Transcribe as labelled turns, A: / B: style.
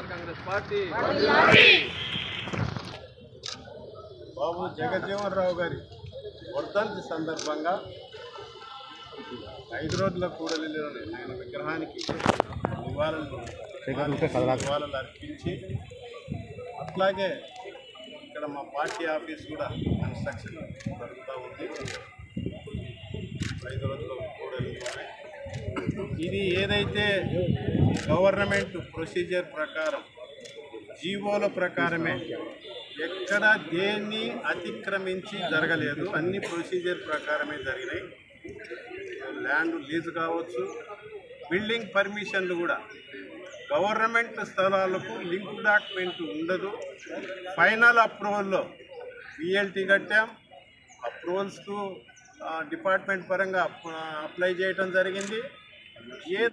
A: YSR Congress party.
B: బాబు జగజ్జీవన్ రావు గారి వర్ధంతి సందర్భంగా 5 రోజుల కూడలిలోని ఆయన విగ్రహానికి నివాళులు అర్పించి, అట్లాగే ఇక్కడ మా పార్టీ ఆఫీస్ కూడా కన్స్ట్రక్షన్ జరుగుతూ ఉంది. 5 రోజుల కూడలిలోనే ఇది ఏదైతే గవర్నమెంట్ ప్రొసీజర్ ప్రకారం, జీవోల ప్రకారమే, ఎక్కడ దేన్ని అతిక్రమించి జరగలేదు, అన్ని ప్రొసీజర్ ప్రకారమే జరిగినాయి. ల్యాండ్ లీజు కావచ్చు, బిల్డింగ్ పర్మిషన్లు కూడా గవర్నమెంట్ స్థలాలకు లింక్ డాక్యుమెంట్ ఉండదు. ఫైనల్ అప్రూవల్లో విఎల్టీ కట్టాం, అప్రూవల్స్కు డిపార్ట్మెంట్ పరంగా అప్లై చేయడం జరిగింది.